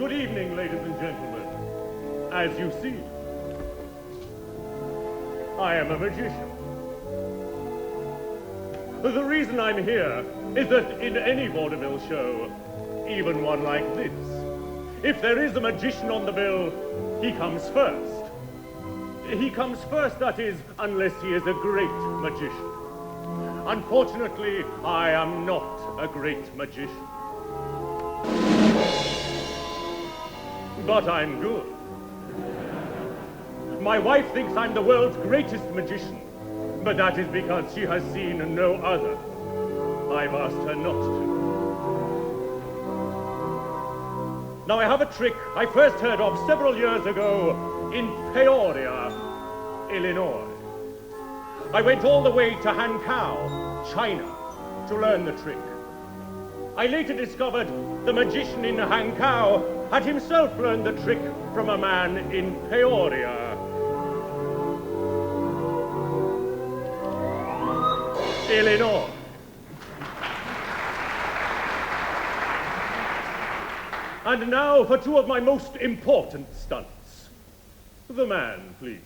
Good evening, ladies and gentlemen. As you see, I am a magician. The reason I'm here is that in any vaudeville show, even one like this, if there is a magician on the bill, he comes first. He comes first, that is, unless he is a great magician. Unfortunately, I am not a great magician. But I'm good. My wife thinks I'm the world's greatest magician, but that is because she has seen no other. I've asked her not to. Now, I have a trick I first heard of several years ago in Peoria, Illinois. I went all the way to Hankow, China, to learn the trick. I later discovered the magician in Hankow had himself learned the trick from a man in Peoria, Illinois. And now for two of my most important stunts. The man, please.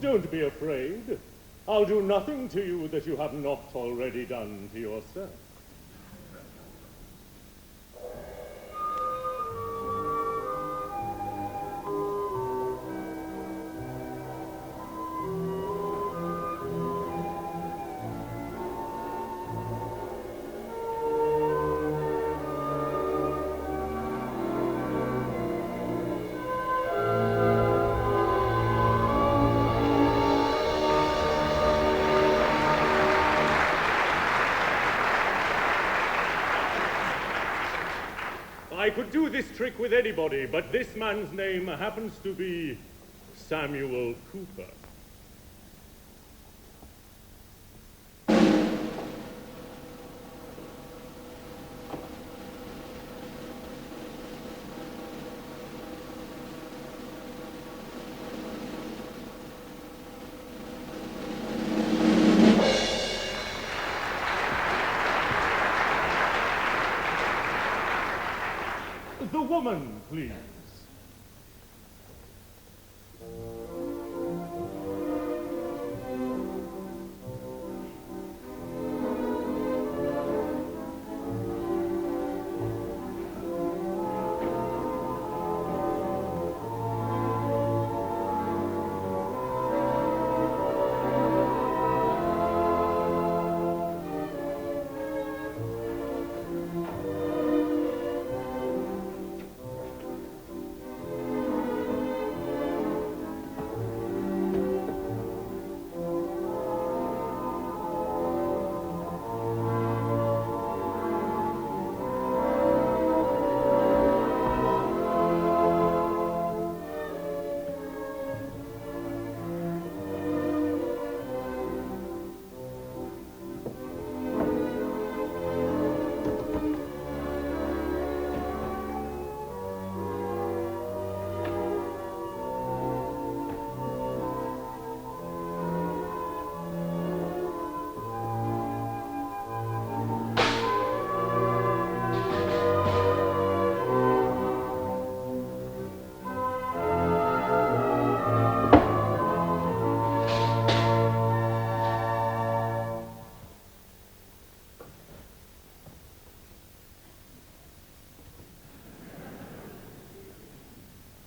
Don't be afraid. I'll do nothing to you that you have not already done to yourself. I could do this trick with anybody, but this man's name happens to be Samuel Cooper. The woman, please.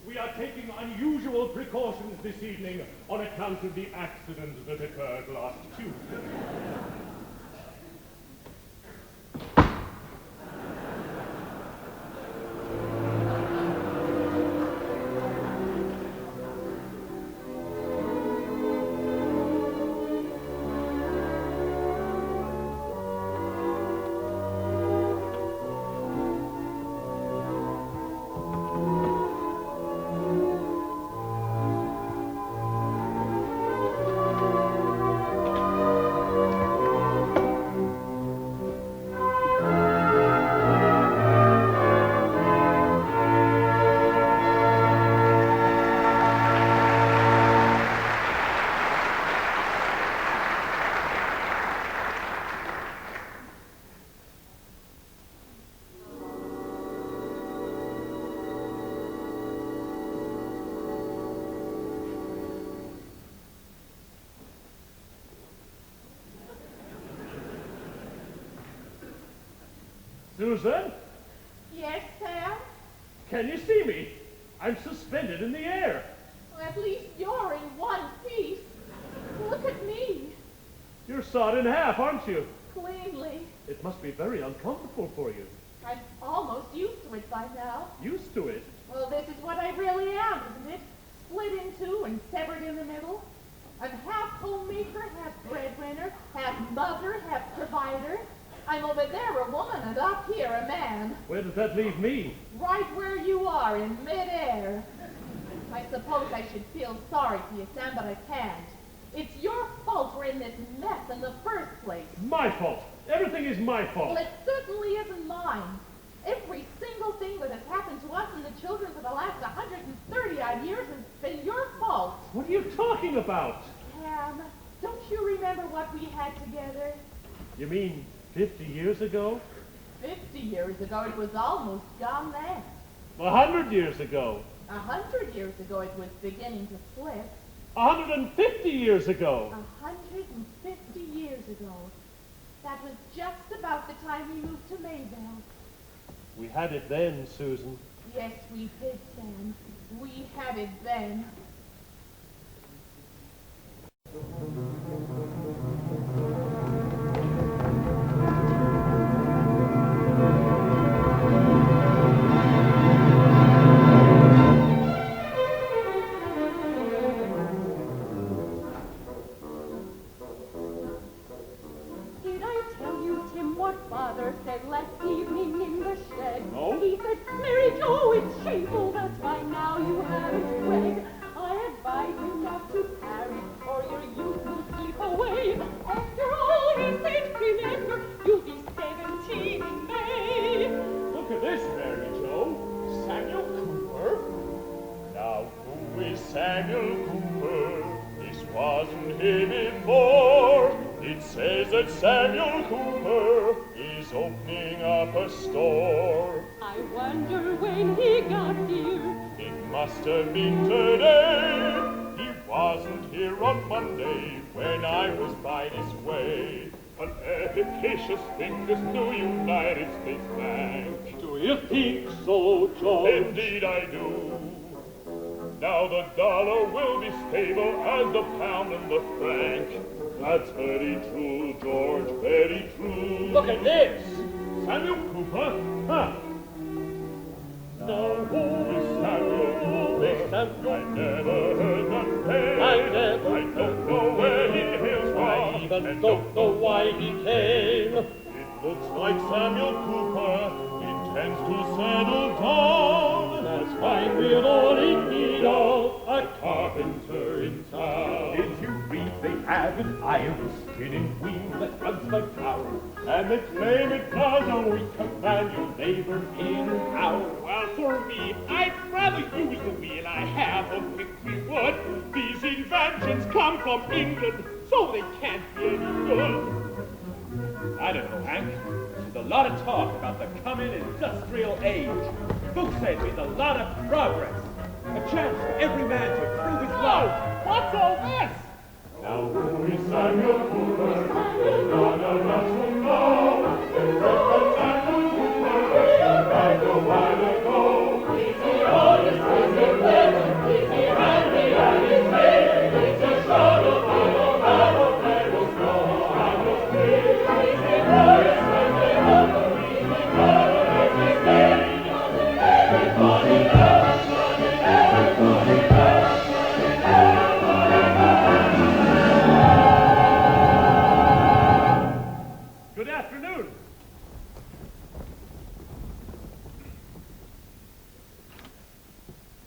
We are taking unusual precautions this evening on account of the accident that occurred last Tuesday. Susan? Yes, Sam? Can you see me? I'm suspended in the air. Well, at least you're in one piece. Look at me. You're sawed in half, aren't you? Cleanly. It must be very uncomfortable for you. I'm almost used to it by now. Used to it? Well, this is what I really am, isn't it? Split in two and severed in the middle. I'm half homemaker, half breadwinner, half mother, half provider. I'm over there a woman and up here a man. Where does that leave me? Right where you are, in midair. I suppose I should feel sorry for you, Sam, but I can't. It's your fault we're in this mess in the first place. My fault. Everything is my fault. Well, it certainly isn't mine. Every single thing that has happened to us and the children for the last 130-odd years has been your fault. What are you talking about? Cam, don't you remember what we had together? You mean 50 years ago? 50 years ago, it was almost gone then. 100 years ago? 100 years ago, it was beginning to slip. 150 years ago? 150 years ago. That was just about the time we moved to Mayville. We had it then, Susan. Yes, we did, Sam. We had it then. Did I tell you, Tim, what Father said last evening in the shed? No. He said, Mary Jo, it's shameful that by now you haven't read. I advise you not to parry, or your youth will slip away. After all, he said, remember, you'll be 17 in May. Look at this, Mary Jo. Samuel Cooper? Now, who is Samuel Cooper? This wasn't he before. It says that Samuel Cooper is opening up a store. I wonder when he got here. It must have been today. He wasn't here on Monday when I was by this way. An efficacious thing, this new United States Bank. Do you think so, George? Indeed I do. Now the dollar will be stable as the pound and the franc. That's very true, George, very true. Look at this! Samuel Cooper? Huh? Now who is Samuel Cooper? I never heard that name. I don't know where he hails from. I even don't know why he came. It looks like Samuel Cooper intends to settle down. That's fine, we'll only need a carpenter in town. Did you read they have an iron spinning wheel that runs like power? And they claim it does a week command your labor in an hour. Well, for me, I'd rather use the wheel I have of victory wood. These inventions come from England, so they can't be any good. I don't know, Hank. There's a lot of talk about the coming industrial age. Folks say it means a lot of progress. A chance for every man to prove his love. What's all this? Now who is Samuel Cooper? None of us will know. Except that Samuel Cooper died a while ago. He's the oldest president ever. He's the handy and his name. He's a shot of final battle. There is no Samuel Cooper. He's the glorious and the humble. He's the God of his name. Everybody loves him. Everybody loves him. Everybody loves him. Good afternoon.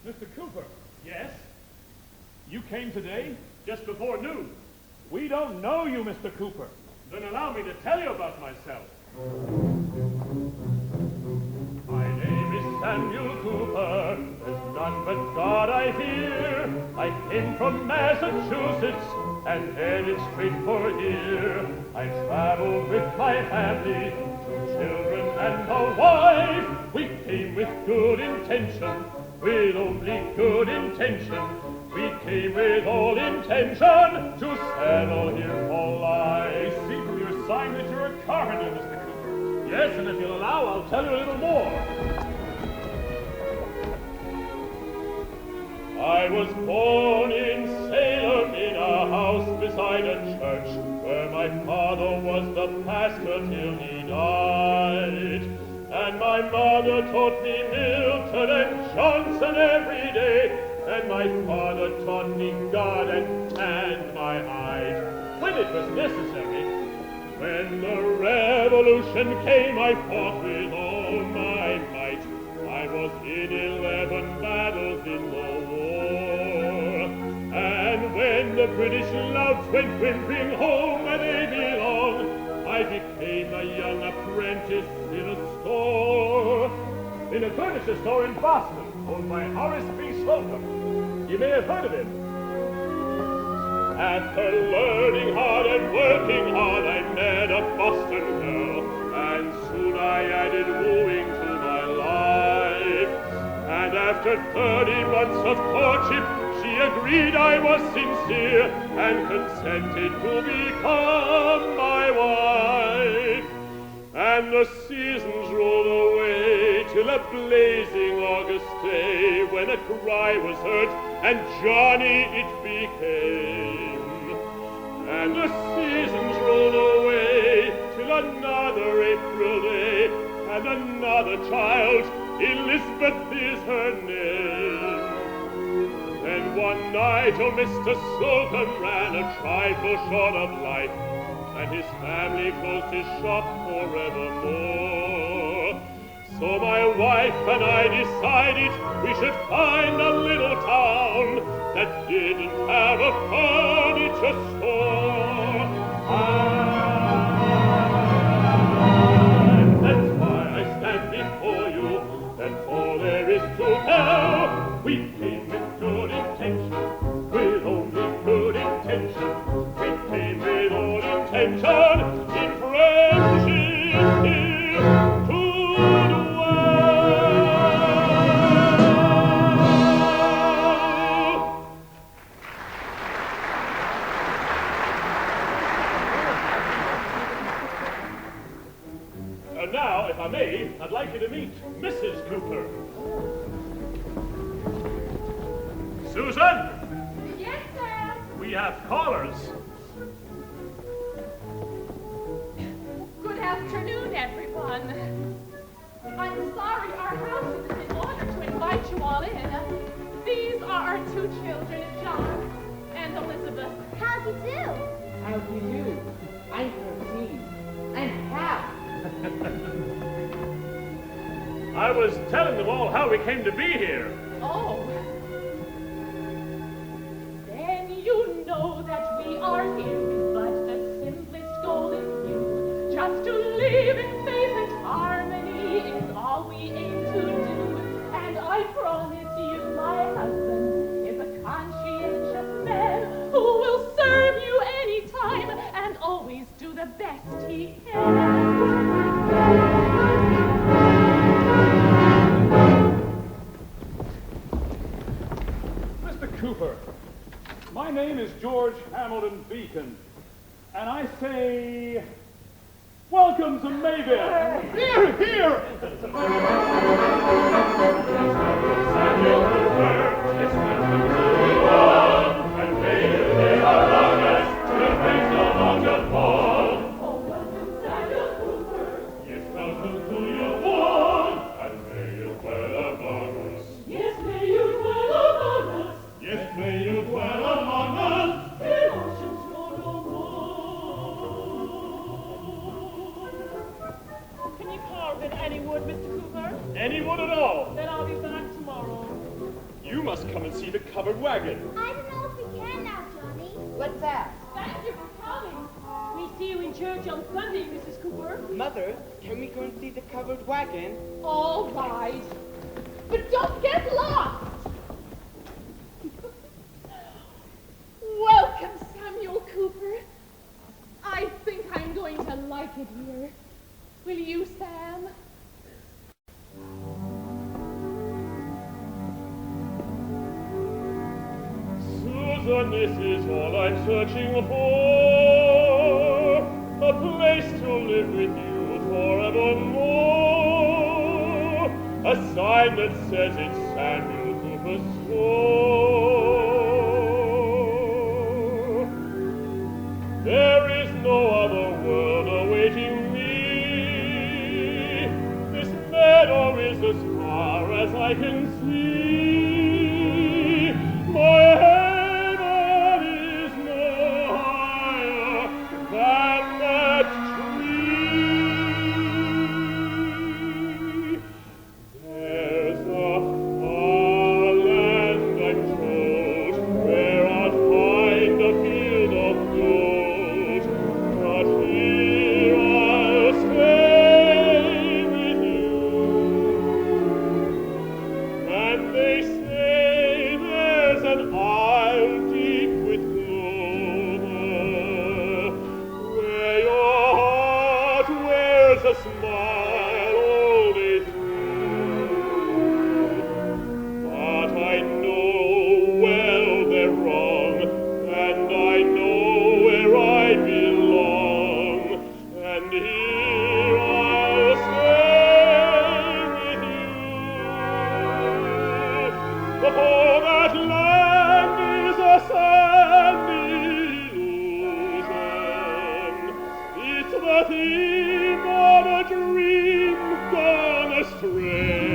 Mr. Cooper. Yes? You came today, just before noon. We don't know you, Mr. Cooper. Then allow me to tell you about myself. My name is Samuel Cooper. There's none but God I hear. I came from Massachusetts and headed straight for here. I traveled with my family, 2 children and a wife. We came with good intention, with only good intention. We came with all intention to settle here for life. I see from your sign that you're a carpenter, Mr. Cooper. Yes, and if you'll allow, I'll tell you a little more. I was born in Salem in a house beside a church where my father was the pastor till he died. And my mother taught me Milton and Johnson every day, and my father taught me God and tanned my eyes when it was necessary. When the revolution came, I fought with all my might. I was in 11 battles in the war. And when the British louts went whimpering home where they belong, I became a young apprentice in a store. In a furniture store in Boston, owned by Horace B. Slocum. You may have heard of him. After learning hard and working hard, I met a Boston girl, and soon I added wooing to my life. And after 30 months of courtship, she agreed I was sincere and consented to become my wife. And the seasons rolled away till a blazing August day, when a cry was heard, and Johnny it became. And the seasons rolled away till another April day, and another child, Elizabeth is her name. Then one night old Mr. Slocum ran a trifle short of life, and his family closed his shop forevermore. So my wife and I decided we should find a little town that didn't have a furniture store. And that's why I stand before you, that's all there is to tell. We came with good intention, with only good intention. We came with all intention, in friendship here to And now, if I may, I'd like you to meet Mrs. Cooper. Susan, Yes, Sam. we have callers. Good afternoon, everyone. I'm sorry our house isn't in order to invite you all in. These are our two children, John and Elizabeth. How do you do? How do you do? I'm 13. And how? I was telling them all how we came to be here. Oh. Then you know that we are here with but the simplest goal in view. Just to live in faith and harmony is all we aim to do. And I promise you my husband is a conscientious man who will serve you anytime and always do the best he can. Mr. Cooper, my name is George Hamilton Beacon, and I say, welcome to Mayville. Here, here! Samuel Cooper, it's welcome to you all, and may you live among us till things no longer fall. Oh, welcome, Samuel Cooper. Yes, welcome to you all, and may you dwell among us. Yes, may you dwell among us. Yes, may you dwell among us. Till oceans know no more. Can you carve in any wood, Mr. Cooper? Any wood at all? Then I'll be back tomorrow. You must come and see the covered wagon. I don't know if we can now, Johnny. What's that? Thank you for coming. We see you in church on Sunday, Mrs. Cooper. Mother, can we go and see the covered wagon? All right. But don't get lost. Welcome, Samuel Cooper. I think I'm going to like it here. Will you, Sam? Susan, this is all I'm searching for. A place to live with you forevermore, a sign that says it's Samuel Cooper's score. There is no other world awaiting me. This meadow is as far as I can see. My heaven is no higher than that tree. There's a far land, I'm told, where I'll find a field of gold. But here I'll stay with you. And they say there's an isle deep with clover, where your heart wears a smile all day through. But I know well they're wrong, and I know where I belong, and here I'll stay with you. Oh, that land is a sandy illusion. It's the theme of a dream gone astray.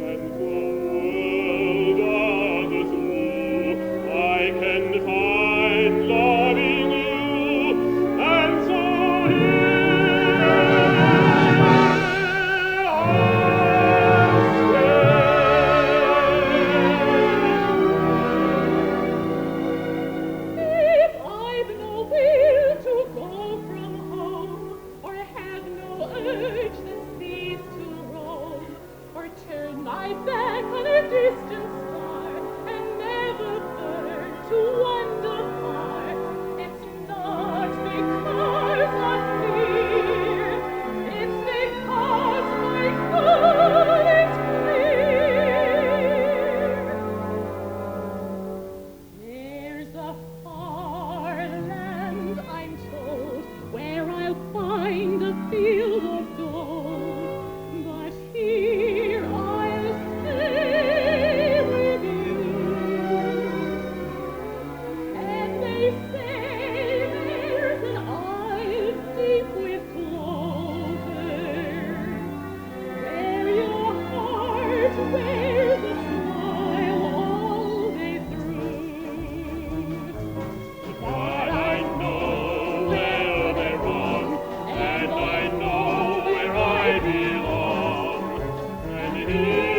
And the world others rule, I can find loving you, and so here I'll stay. If I've no will to go from home, or have no urge the seas to roam, or turn my back on a distant star, and never burn to wander far, it's not because of fear, it's because my soul is clear. There's a far land, I'm told, where I'll find a field of gold. But here I'll stay with you. And they say there's an isle deep with clover, where your heart wears a smile all day through. But I know where they're wrong, and I know where I belong, and here